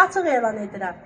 açıq elan edirəm.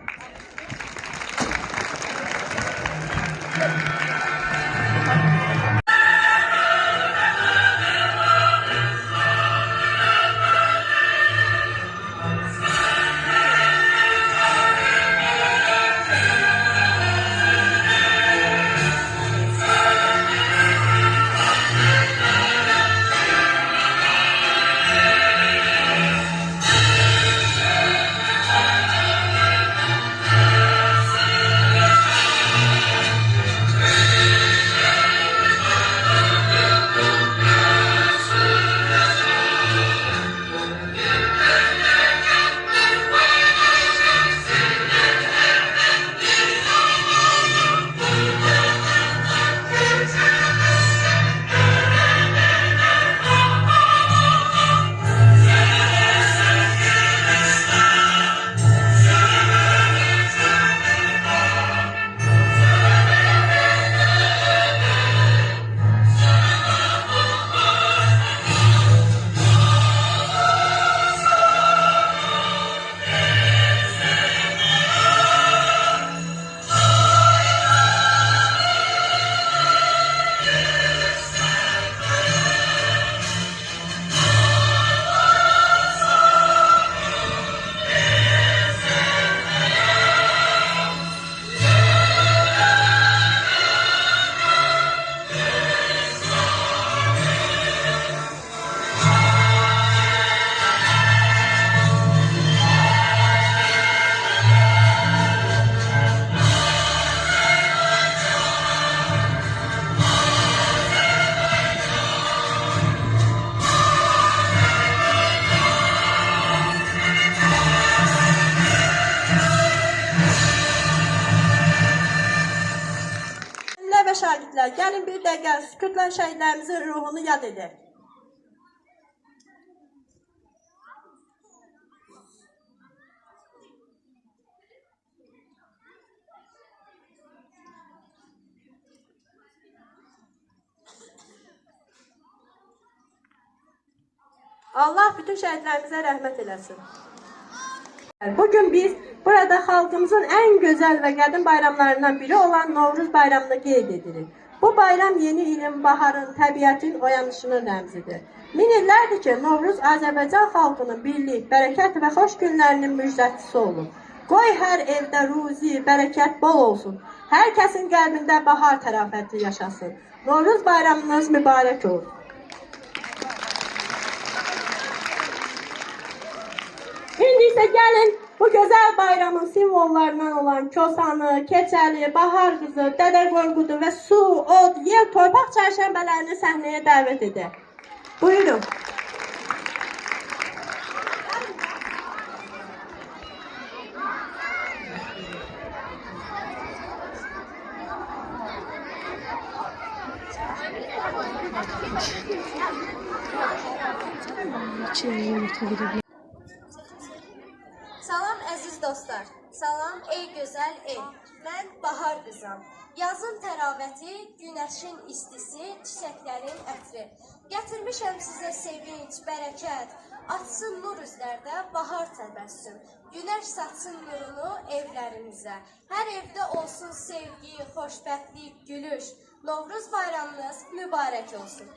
Və şagirdlər, gəlin bir dəqiqə sükutla şəhidlərimizin ruhunu yad edək. Allah bütün şəhidlərimizə rəhmət eləsin. Bugün biz burada xalqımızın en güzel ve qədim bayramlarından biri olan Novruz bayramını qeyd edirik. Bu bayram yeni ilin, baharın, təbiətin oyanışının rəmzidir. Min illərdir ki, Novruz Azərbaycan xalqının birlik, bərəkət və xoş günlərinin müjdəçisi olur. Qoy hər evdə ruzi, bərəkət bol olsun. Hər kəsin qəlbində bahar tərafəti yaşasın. Novruz bayramınız mübarək olsun. İndi isə gəlin bu gözəl bayramın simvollarından olan Kosanı, Keçəli, Bahar qızı, Dədə Qorqudu və su, od, yel, torpaq çərşənbələrini səhnəyə dəvət edək. Buyurun. Salam əziz dostlar, salam ey gözəl ey, mən Bahar qızam. Yazın təravəti, günəşin istisi, çiçəklərin ətri. Gətirmişəm sizə sevinç, bərəkət, açsın nur üzlərdə bahar təbəssüm. Günəş satsın nurunu evlərinizə, hər evdə olsun sevgi, xoşbəxtlik, gülüş. Novruz bayramınız mübarək olsun.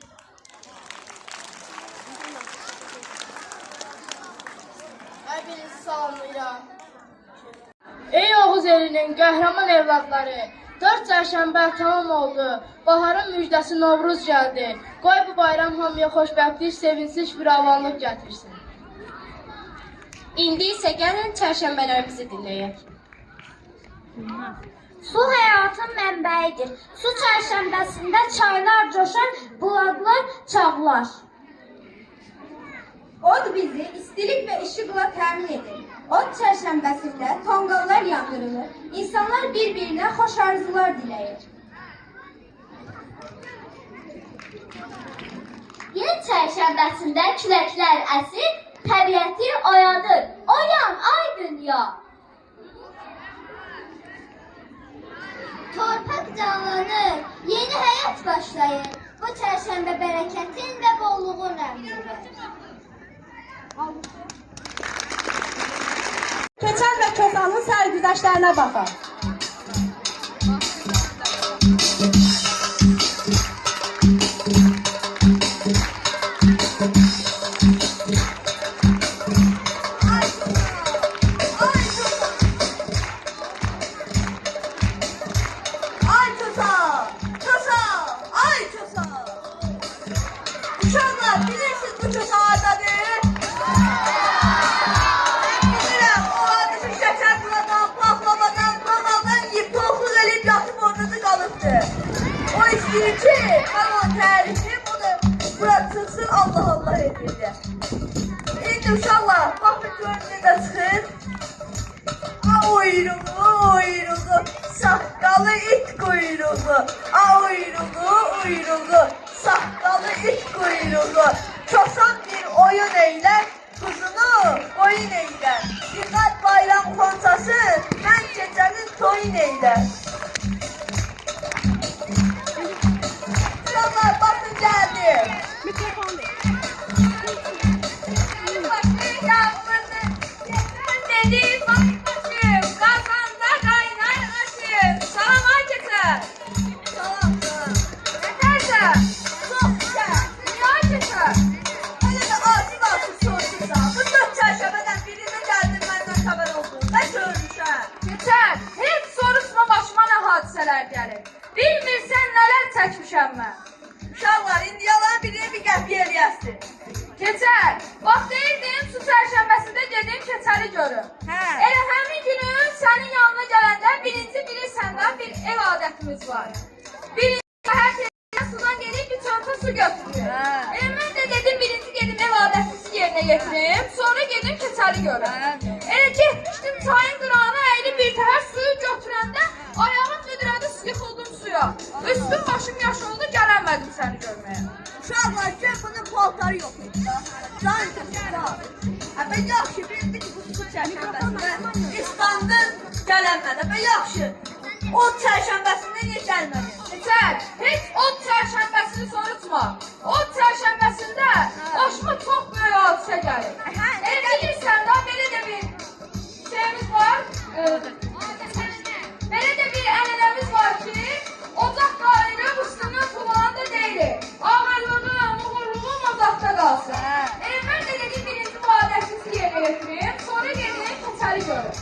Hepinizi salamlayıram. Ey Oğuz elinin qəhrəman evladları, 4 çərşənbə tamam oldu. Baharın müjdəsi Novruz gəldi. Qoy bu bayram hamıya xoşbəxtlik, sevincli, firavanlıq gətirsin. İndi isə gəlin çərşənbələrimizi dinləyək. Su həyatın mənbəyidir. Su çərşənbəsində çaylar coşar, bulaqlar çağlar. Od bizi istilik və işıqla təmin edir. Od çərşənbəsində tonqallar yandırılır. İnsanlar bir-birinə xoş arzular diləyir. Yeni çərşənbəsində küləklər əsir, təbiəti oyadır. Oyan ay dünya. Torpaq canlanır, yeni həyat başlayır. Bu çərşənbə bərəkətin və bolluğun rəmzidir. Keçəl və Kosanın sərgüzəştlərinə baxaq. Uşaqlar, bilirsiniz bu çox hardadır? Mən bilirəm, o adışı şəkər buladan, pahlavadan, pahaldan yiyib, toxluq eləyib, yatıb orada qalıbdır. O istəyir ki, mən o tərifim, onu bura çıxsın, Allah Allah edirdi. İndi uşaqlar, baxın görün necə çıxır. Uyruğu, saqqalı it quyruğu. Uyruğu, saqqalı it quyruğu. Kosan bir oyun eylər, quzunu oyun eylər. Diqqət bayram xonçası, mən keçənin toyun eylər. Uşaqlar, baxın gəldi. Bilmirsən nələr çəkmişəm mən. Uşaqlar, indi yalan bilir, bir qəpiyə eləyəsin. Keçər, bax deyirdim, su çərşənbəsində gedim keçəri görüm. Elə həmin günü sənin yanına gələndə birinci səndən bir ev adətimiz var. Birinci hər tezdən sudan gelib bir çanta su götürür. Elə mən də dedim birinci gedim ev adətimizi yerinə getirim, sonra gedim keçəri görüm. Elə getmişdim çayın qırağına əyilib bir təhər suyu götürəndə ayağım müdürədə yıxıldım suya. Üstüm başım yaş oldu, gələnmədim səni görməyə. Uşaqlar, gör bunun paltarı yox idi da. Can kızlar. Mən yaxşı bildim ki, bu su çərşənbəsində İslandın gələnmədi. Mən yaxşı. O çərşənbəsində niyə gəlmədi? Keçər, heç ot çərşənbəsini sorutma. Ot çərşənbəsində başıma çox böyük hadisə gəlir. Bilirsən da, belə də bir şeyimiz var. Belə də bir ənənəmiz var ki, ocaq qalıyıb üstünü kulağında deyilir. Ağırlığım, uğurluğum ocaqda qalsın. Mən də dedim birinci bu adətimizi yerinə getireyim, sonra gedim keçəri görüm.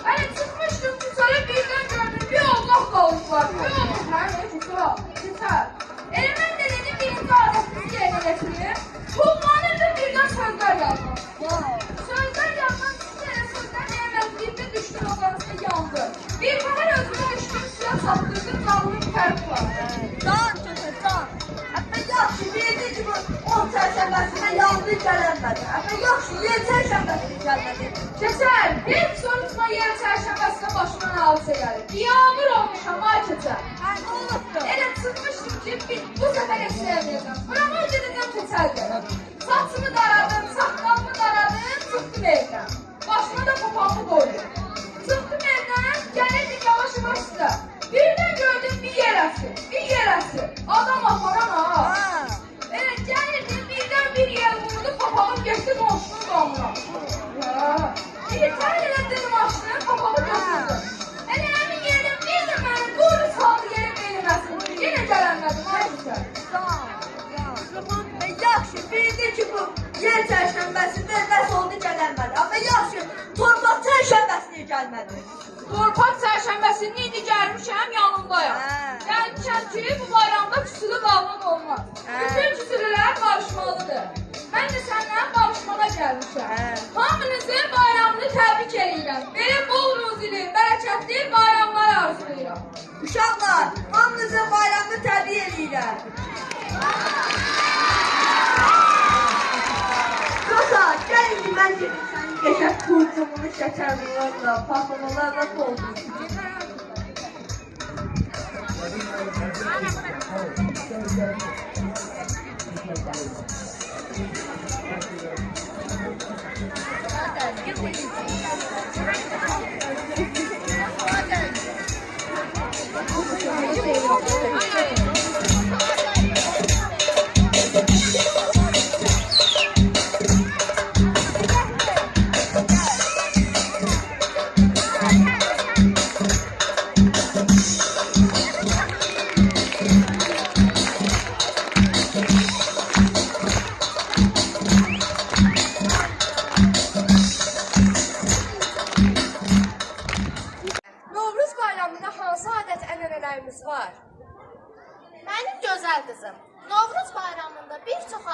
Hani çıxmışdım keçəri birdən gördüm, bir Allah qalış var, bir Allah keçər. Mən də dedim birinci adətimizi yerinə getireyim, kullanırdım birdən sözlər yazmak. Sözlər yazmak istəyən sözlər neymətliyimdə düşdüm odanızda yandı. Bir bahar özümü düşdüm suya çatdırdım, canlıyım fərq var. Can kızlar. Mən yaxşı bildim ki, bu o çərşənbəsində yandı gələnmədi. Mən yaxşı yer çərşənbəsində gəlmədi. Keçər, heç soruşma yer çərşənbəsində başıma nə hadisə gəlir. Yağmur olmuşam, ay keçər. Nə olubdu? Elə çıxmışdım ki, bu səfər əsnəyəməyəcəm. Buramı gedəcəm keçər gələm. Saçımı daradım, saqqalımı daradım, çıxdım evdən. Başıma da papağımı qoydum. Çıxdım evdən, gəlirdim yavaş-yavaş sizə. Birdən gördüm bir yer əsir. Adam aparan ha. Gəlirdim, birdən bir yer vurdu, papağım getdi qonşunun qanına. Təhər elətdim maşını, papağı götürdüm. Həmin yerdən bir də məni doğru saldı yerə beynəməsin. Yenə gələnmədim, ay güzel. Yaxşı bildim ki, bu yer çərşənbəsində nəsə oldu gələnmədi. Amma yaxşı, torpaq çərşənbəsinə gəlmədi. Torpaq çərşənbəsinin indi gəlmişəm, yanındayım. Gəlmişəm ki, bu bayramda küsülü qalmaq olmaz. Bütün küsülülər barışmalıdır. Mən də səndən barışmağa gəlmişəm. Hamınızın bayramını təbrik edirəm. Belə bol ruzili, bərəkətli bayramlar arzulayıram. Uşaqlar, hamınızın bayramını təbrik edirəm. Kosa, gəlin ki, mən gedim sənin qəşəng turcumunu şəkərlilərlə, paxlavalarla doldurun.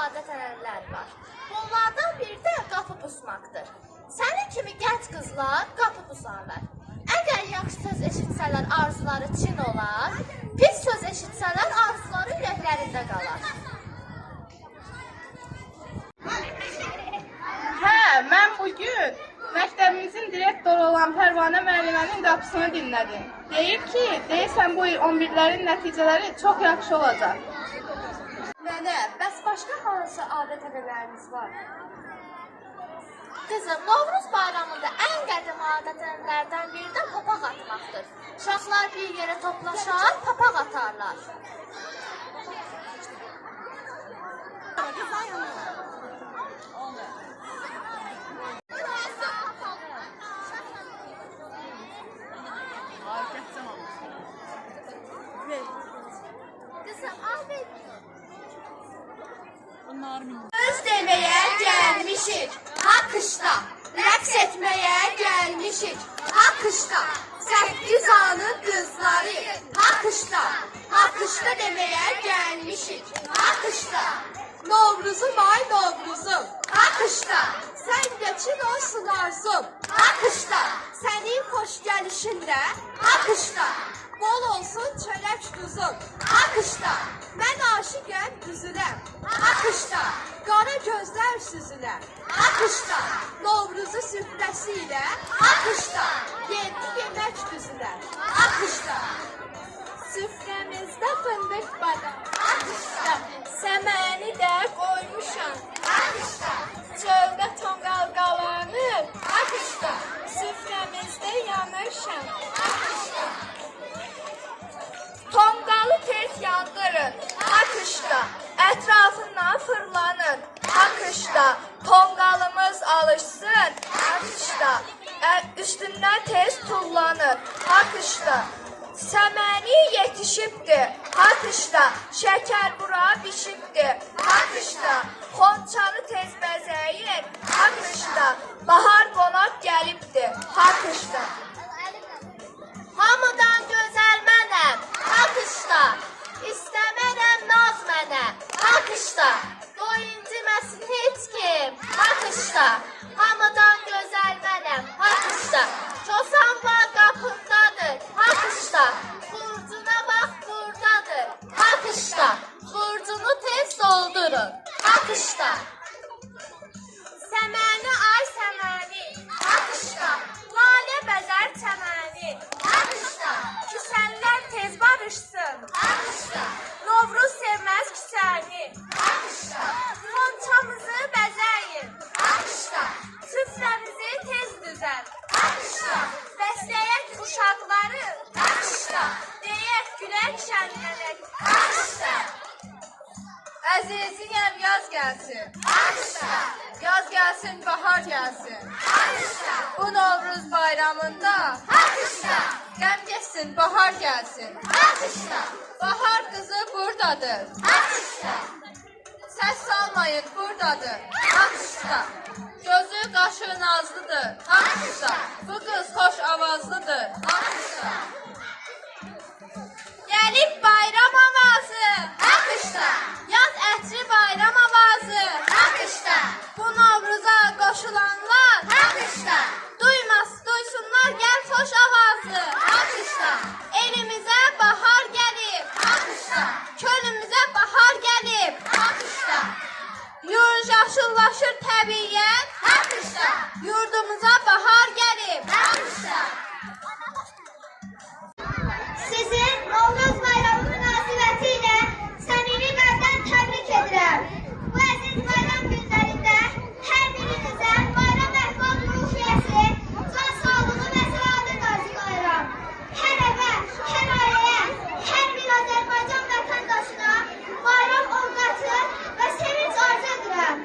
adət-ənənələr var. Bunlardan biri də qapı pusmaqdır. Sənin kimi gənc qızlar qapı pusarlar. Əgər yaxşı söz eşitsələr arzuları çin olar, pis söz eşitsələr arzuları ürəklərində qalar. Hə, mən bugün məktəbimizin direktoru olan Pərvanə müəllimənin qapısını dinlədim. Deyir ki, deyirsən bu il 11-lərin nəticələri çox yaxşı olacaq. Nənə, bəs başqa hansı adət-ənənələriniz var? Qızım, Novruz bayramında ən qədim adət-ənənələrdən biri də papaq atmaqdır. Uşaqlar bir yerə toplaşar, papaq atarlar. Qızım, abi. Söz deməyə gəlmişik, haqqışda. Rəqs etməyə gəlmişik, haqqışda. 8 anın qızları, haqqışda. Haqqışda deməyə gəlmişik, haqqışda. Novruzum ay Novruzum, haqqışda. Sən geçin olsun arzum, haqqışda. Sənin xoş gəlişində, haqqışda. Bol olsun çörək duzun, haqqışda. Mən aşiqəm üzüləm, haqqışda. Qara gözlər süzülər, haqqışda. Novruzu süfrəsi ilə, haqqışda. Yedi yemək düzülər, haqqışda. Süfrəmizdə fındıq badam, haqqışda. Səməni də qoymuşam, haqqışda. Çöldə tonqal qalanır, haqqışda. Süfrəmizdə yanırşam, haqqışda. Tonqalı tez yandırın, haqqışda. Ətrafından fırlanın, haqqışda. Tonqalımız alışsın, haqqışda. Üstündən tez tullanın, haqqışda. Səməni yetişibdir, haqqışda. Şəkər bura bişibdir, haqqışda. Xonçanı tez bəzəyin, haqqışda. Bahar qonaq gəlibdir, haqqışda. Hamıdan gözəl mənəm, haqqışda. İstəmərəm naz mənə, haqqışda. Qoy inciməsin heç kim, haqqışda. Hamıdan gözəl mənəm, haqqışda. Çosan var qapındadır, haqqışda. Xurcuna bax buradadır, haqqışda. Xurcunu tez doldurun, haqqışda. Səməni ay səməni, haqqışda. Lalə bəzər çəməni, haqqışda. Küsənlər tez barışsın, haqqışda. Novruz sevməz küsəni, haqqışda. Xonçamızı bəzəyin, haqqışda. Süfrəmizi tez düzən, haqqışda. Bəsləyək uşaqları, haqqışda. Deyək gülək şənlənək, haqqışda. Əziziyəm yaz gəlsin, haqqışda. Yaz gəlsin, bahar gəlsin, haqqışda. Bu Novruz bayramında, haqqışda. Qəm geçsin, bahar gəlsin, haqqışda. Bahar qızı buradadır, haqqışda. Səs salmayın, buradadır, haqqışda. Gözü qaşı nazlıdır, haqqışda. Bu qız xoş avazlıdır, haqqışda. Gəlib bayram avazı, haqqışda. Yaz ətri bayram avazı, haqqışda. Bu Novruza qoşulanlar, haqqışda. Duysunlar gəl xoş avazı, haqqışda. Elimizə bahar gəlib, haqqışda. Könlümüzə bahar gəlib, haqqışda. Yurd yaşıllaşır təbiyyət, haqqışda. Yurdumuza bahar gəlib, haqqışda. Sizin Novruz bayramı münasibətilə səmimi qəlbdən təbrik edirəm. Bu əziz bayram günlərində hər birinizə bayram əhval ruhiyyəsi, can sağlığı və səadət arzulayıram. Hər evə, hər ailəyə, hər bir Azərbaycan vətəndaşına bayram ovqatı və sevinç arzu edirəm.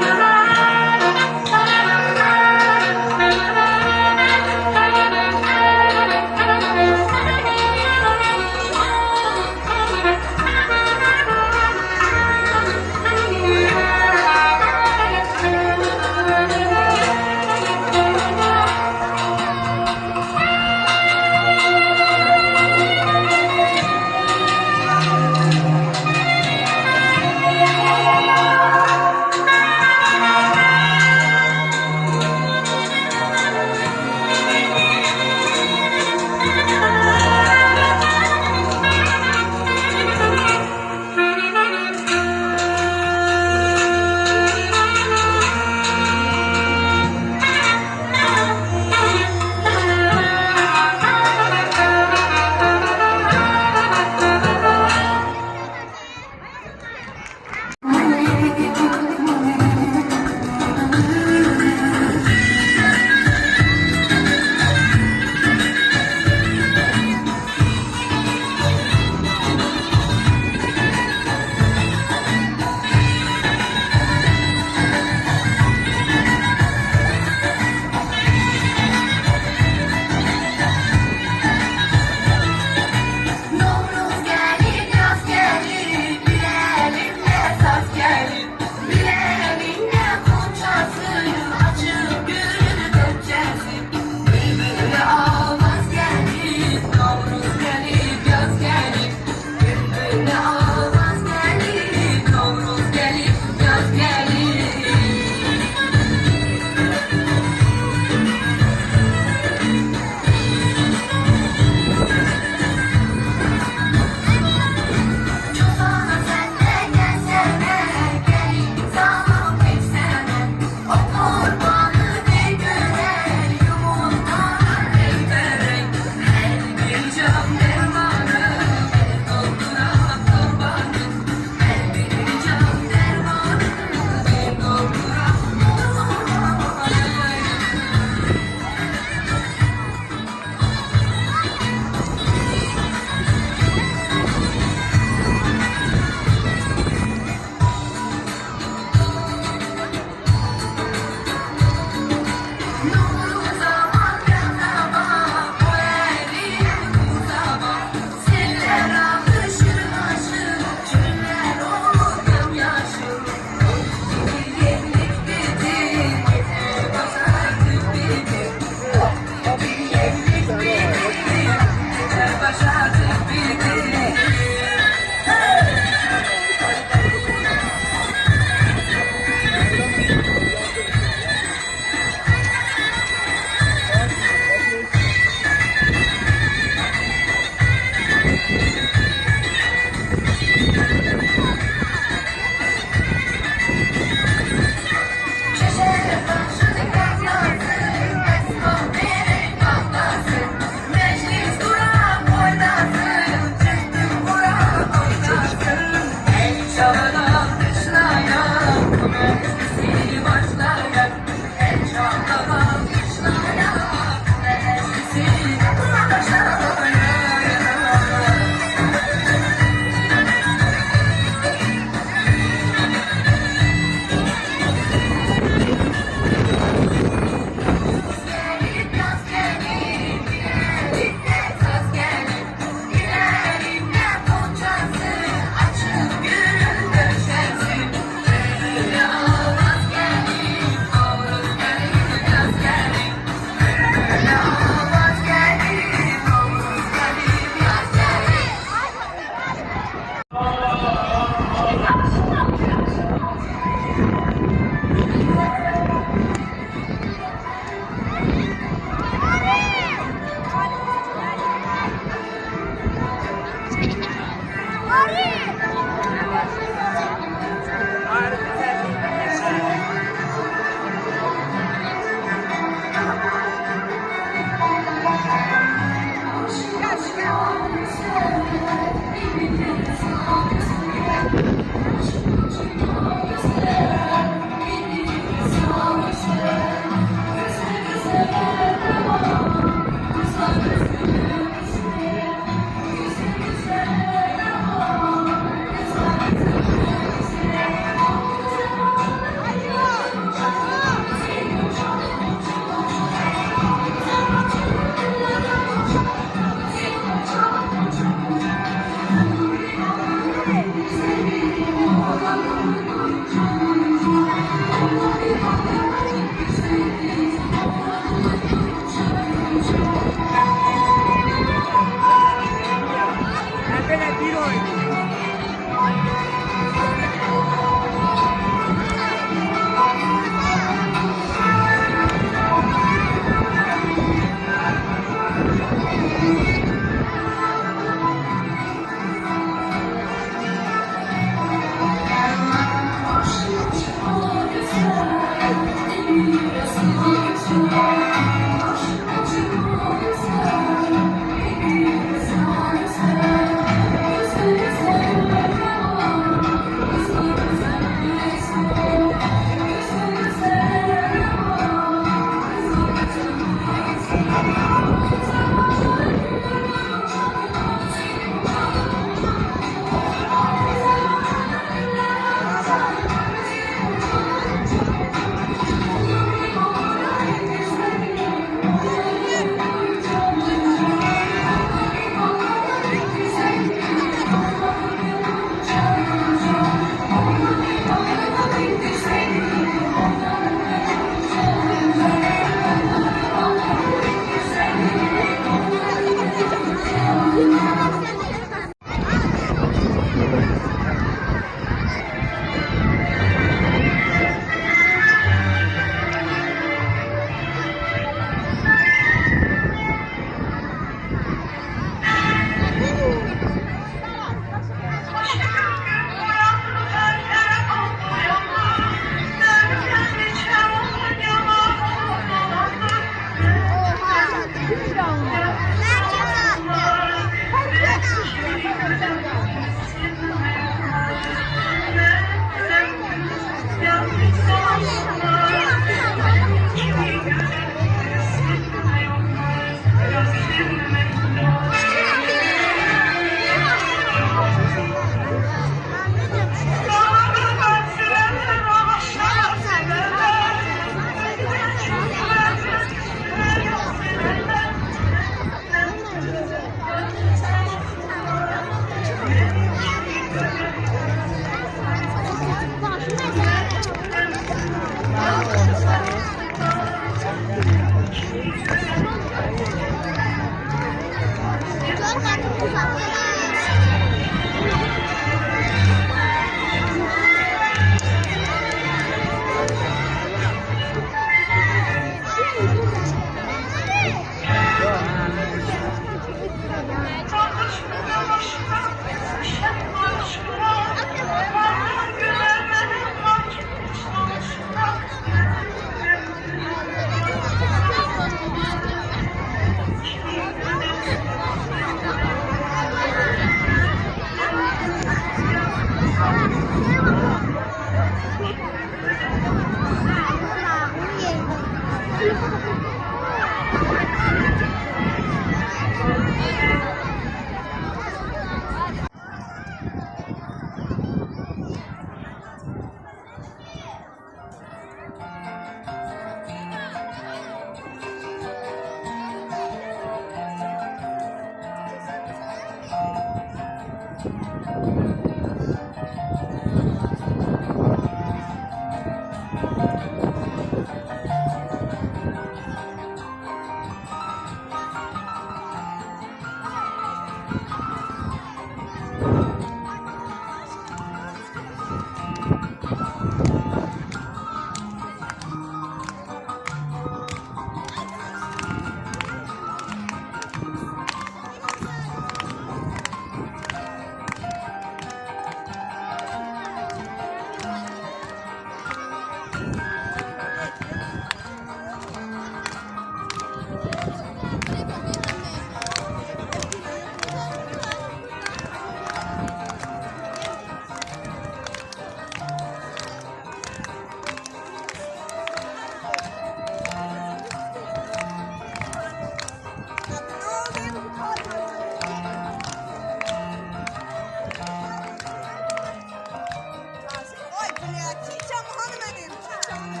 Çiçəm hanım mənim, çiçəm.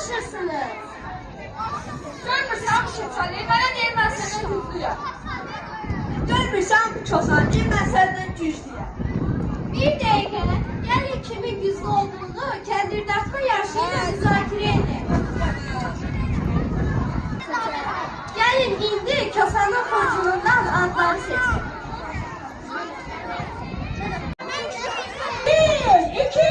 danışırsınız? Görmürsən bu Şəfəli, mənə deyir mən səndən güclüyəm. Görmürsən bu Kosan, deyir mən səndən güclüyəm. Bir dəqiqə, gəlin kimin güclü olduğunu kəndirdakı yarışı ilə müzakirə edin. Gəlin indi Kosanın xurcunundan adları seçin. Bir, iki,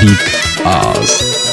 Big Oz.